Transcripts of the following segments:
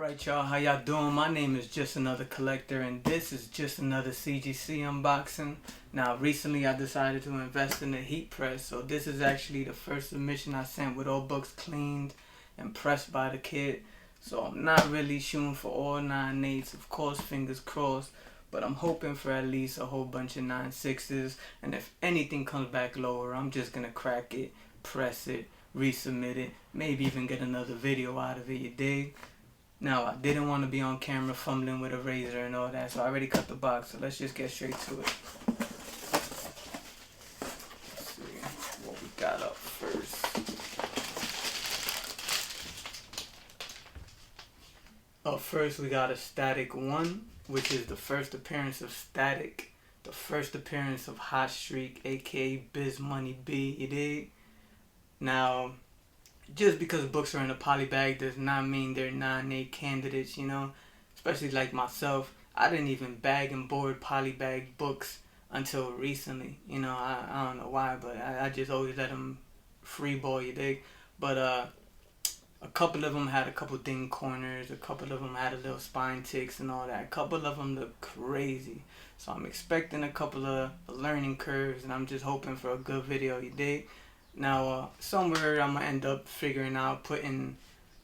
Alright y'all, how y'all doing? My name is Just Another Collector and this is just another CGC unboxing. Now recently I decided to invest in a heat press, so this is actually the first submission I sent with all books cleaned and pressed by the kid. So I'm not really shooting for all 9/8s, of course, fingers crossed, but I'm hoping for at least a whole bunch of 9/6s, and if anything comes back lower, I'm just gonna crack it, press it, resubmit it, maybe even get another video out of it, you dig? Now, I didn't want to be on camera fumbling with a razor and all that, so I already cut the box, so let's just get straight to it. Let's see what we got up first. Up first, we got a Static 1, which is the first appearance of Static, the first appearance of Hot Streak, aka Biz Money B, you dig? Now, just because books are in a poly bag does not mean they're 9/8 candidates, you know? Especially like myself, I didn't even bag and board poly bag books until recently. You know, I don't know why, but I just always let them free ball, you dig? But a couple of them had a couple ding corners, a couple of them had a little spine ticks and all that. A couple of them look crazy. So I'm expecting a couple of learning curves, and I'm just hoping for a good video, you dig? Now, somewhere I'm going to end up figuring out putting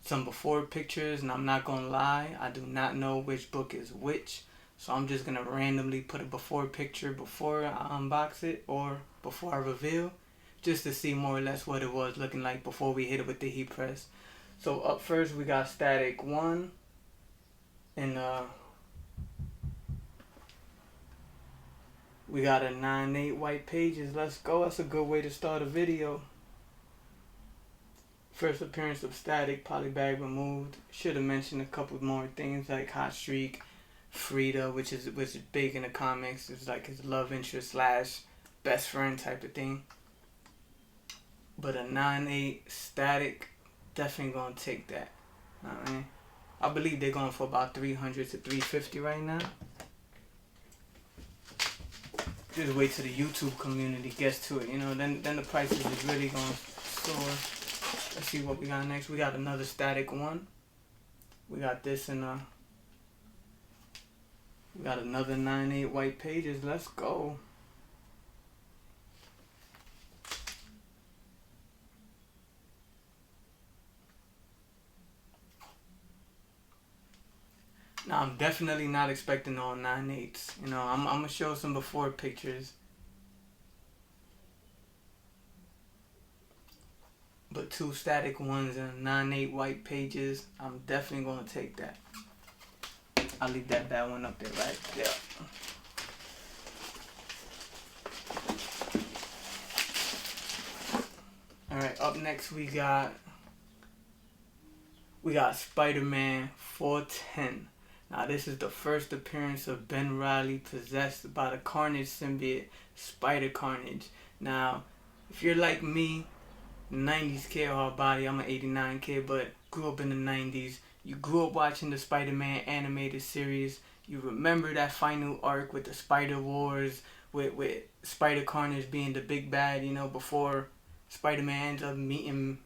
some before pictures, and I'm not going to lie, I do not know which book is which, so I'm just going to randomly put a before picture before I unbox it or before I reveal, just to see more or less what it was looking like before we hit it with the heat press. So up first we got Static 1, and we got a 9/8 white pages. Let's go. That's a good way to start a video. First appearance of Static, poly bag removed. Should have mentioned a couple more things like Hot Streak, Frida, which is big in the comics. It's like his love interest slash best friend type of thing. But a 9/8 Static, definitely gonna take that. I believe they're going for about 300 to 350 right now. Just wait till the YouTube community gets to it, you know, then the prices is really gonna soar. Let's see what we got next. We got another Static 1. We got this in we got another 9/8 white pages. Let's go. Now, I'm definitely not expecting all 9/8s. You know, I'm gonna show some before pictures. But 2 Static 1s and 9/8 white pages, I'm definitely gonna take that. I'll leave that bad one up there right there. Alright, up next we got Spiderman 410. Now this is the first appearance of Ben Reilly possessed by the Carnage symbiote, Spider Carnage. Now, if you're like me, 90s kid hard body, I'm an 89 kid, but grew up in the 90s. You grew up watching the Spider-Man animated series. You remember that final arc with the Spider Wars, with Spider Carnage being the big bad, you know, before Spider-Man ends up meeting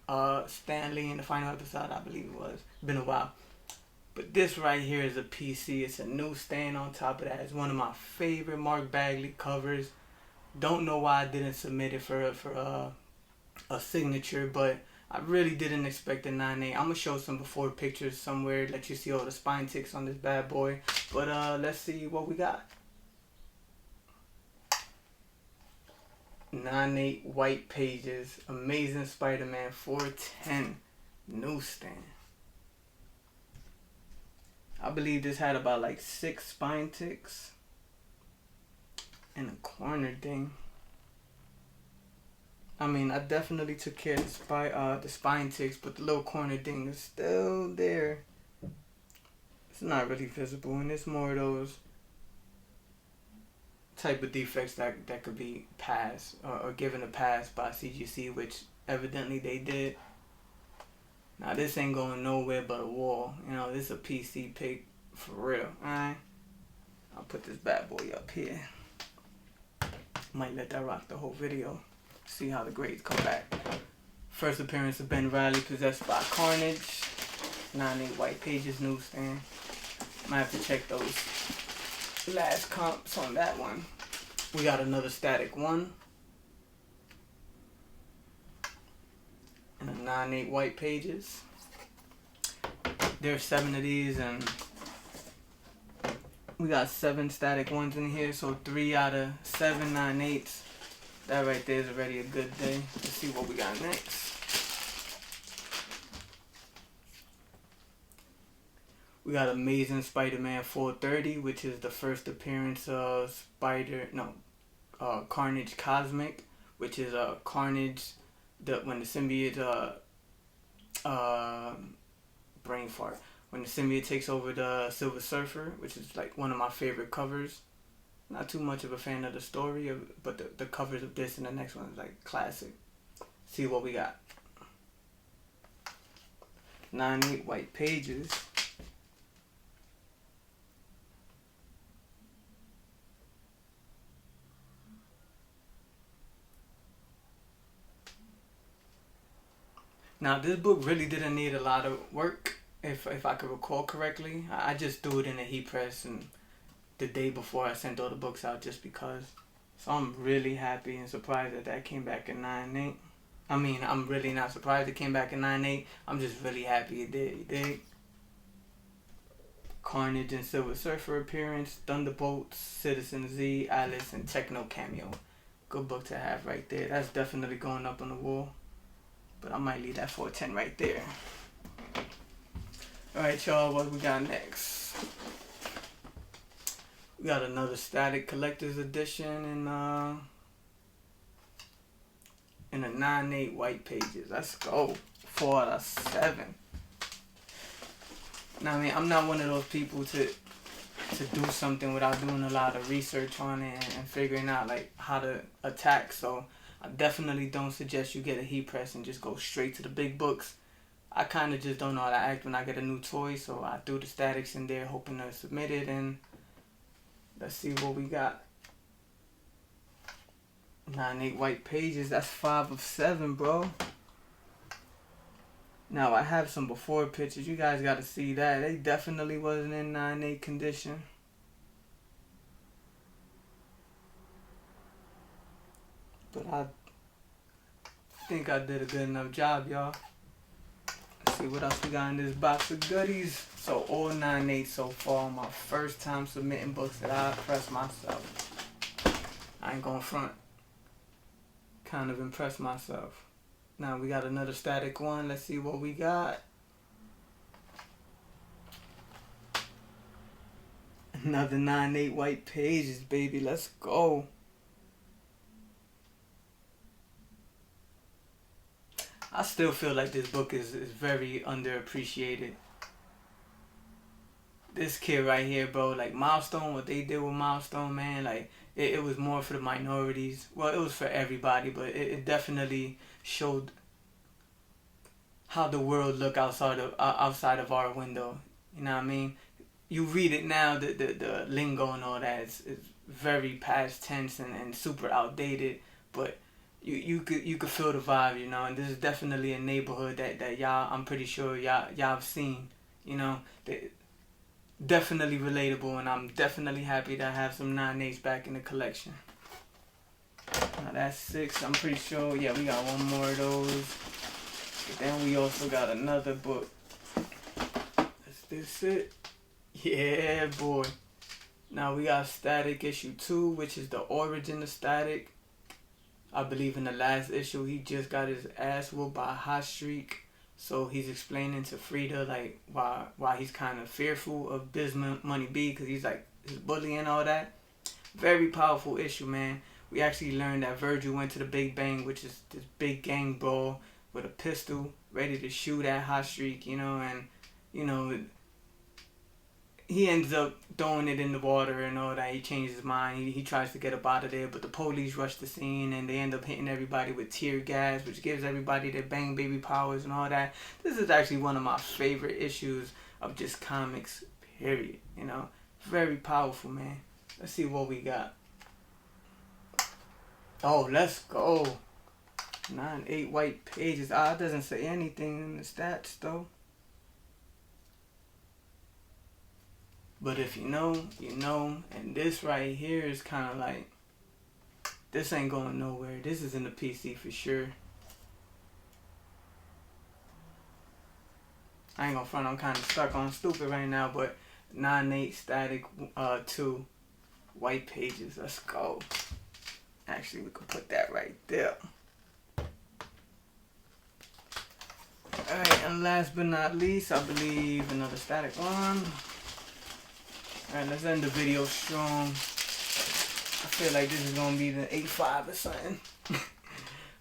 Stan Lee in the final episode, I believe it was. Been a while. But this right here is a PC. It's a new stand on top of that. It's one of my favorite Mark Bagley covers. Don't know why I didn't submit it for a signature, but I really didn't expect a 9/8. I'm gonna show some before pictures somewhere, let you see all the spine ticks on this bad boy. But let's see what we got. 9/8 white pages, Amazing Spider-Man 410 newsstand. I believe this had about like 6 spine ticks and a corner thing. I mean, I definitely took care of the spine ticks, but the little corner thing is still there. It's not really visible, and it's more of those type of defects that could be passed or given a pass by CGC, which evidently they did. Now this ain't going nowhere but a wall. You know, this is a PC pick for real. Alright, I'll put this bad boy up here. Might let that rock the whole video. See how the grades come back. First appearance of Ben Reilly possessed by Carnage. 9/8 white pages newsstand. Might have to check those last comps on that one. We got another static 1 and a 9/8 white pages. There's 7 of these, and we got 7 static 1s in here, so 3 out of 7 9/8s. That right there is already a good day. Let's see what we got next. We got Amazing Spider-Man 430, which is the first appearance of Carnage Cosmic, which is Carnage when the symbiote brain fart. When the symbiote takes over the Silver Surfer, which is like one of my favorite covers. Not too much of a fan of the story, but the covers of this and the next one is like classic. See what we got. 9/8 white pages. Now this book really didn't need a lot of work, if I could recall correctly. I just threw it in a heat press and the day before I sent all the books out just because. So I'm really happy and surprised that came back in 9/8. I mean, I'm really not surprised it came back in 9/8. I'm just really happy it did. You dig? Carnage and Silver Surfer appearance, Thunderbolts, Citizen Z, Alice, and Techno cameo. Good book to have right there. That's definitely going up on the wall. But I might leave that for a 10 right there. Alright, y'all, what we got next? We got another static collector's edition in a 9/8 white pages. Let's go. 4 out of 7. Now, I mean, I'm not one of those people to do something without doing a lot of research on it and figuring out like how to attack. So I definitely don't suggest you get a heat press and just go straight to the big books. I kind of just don't know how to act when I get a new toy, so I threw the statics in there hoping to submit it, and let's see what we got. 9/8 white pages, that's 5 of 7, bro. Now I have some before pictures, you guys got to see that. They definitely wasn't in 9/8 condition. But I think I did a good enough job, y'all. Let's see what else we got in this box of goodies. So all 9/8 so far. My first time submitting books that I pressed myself. I ain't gonna front. Kind of impressed myself. Now we got another static 1. Let's see what we got. Another 9/8 white pages, baby. Let's go. I still feel like this book is very underappreciated. This kid right here, bro, like Milestone, what they did with Milestone, man, like it was more for the minorities. Well, it was for everybody, but it definitely showed how the world look outside of our window. You know what I mean? You read it now, the lingo and all that is very past tense and super outdated, but you could feel the vibe, you know. And this is definitely a neighborhood that y'all, I'm pretty sure y'all have seen, you know. Definitely relatable, and I'm definitely happy to have some 9/8s back in the collection. Now that's 6. I'm pretty sure, yeah, we got one more of those. But then we also got another book. Is this it? Yeah, boy. Now we got Static issue 2, which is the origin of Static. I believe in the last issue he just got his ass whooped by a hot streak. So he's explaining to Frida like why he's kind of fearful of Biz Money B, because he's like his bully and all that. Very powerful issue, man. We actually learned that Virgil went to the Big Bang, which is this big gang brawl, with a pistol, ready to shoot at Hot Streak, you know, and you know, he ends up throwing it in the water and all that. He changes his mind. He tries to get up out of there, but the police rush the scene and they end up hitting everybody with tear gas, which gives everybody their bang baby powers and all that. This is actually one of my favorite issues of just comics, period. You know, very powerful, man. Let's see what we got. Oh, let's go. 9/8 white pages. Ah, it doesn't say anything in the stats though. But if you know, you know. And this right here is kind of like, this ain't going nowhere. This is in the PC for sure. I ain't gonna front, I'm kind of stuck on stupid right now, but 9.8 static 2 white pages. Let's go. Actually, we could put that right there. Alright, and last but not least, I believe another static one. Alright, let's end the video strong. I feel like this is gonna be the 8.5 or something.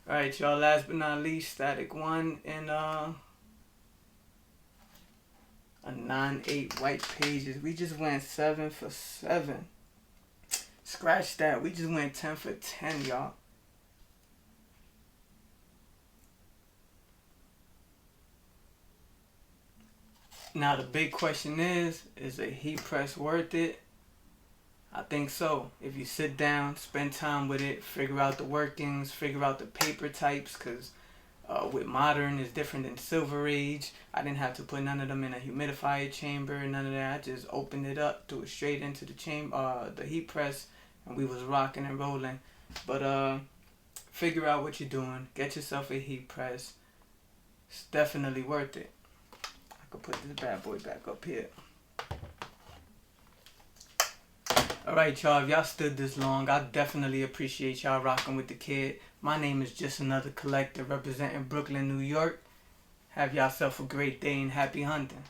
Alright, y'all, last but not least, static one and a 9.8 white pages. We just went 7 for 7. Scratch that. We just went 10 for 10, y'all. Now the big question is a heat press worth it? I think so. If you sit down, spend time with it, figure out the workings, figure out the paper types, because with modern is different than Silver Age. I didn't have to put none of them in a humidifier chamber, none of that. I just opened it up, threw it straight into the chamber, the heat press, and we was rocking and rolling. But figure out what you're doing. Get yourself a heat press. It's definitely worth it. I could put this bad boy back up here. Alright, y'all, if y'all stood this long, I definitely appreciate y'all rocking with the kid. My name is Just Another Collector representing Brooklyn, New York. Have yourself a great day and happy hunting.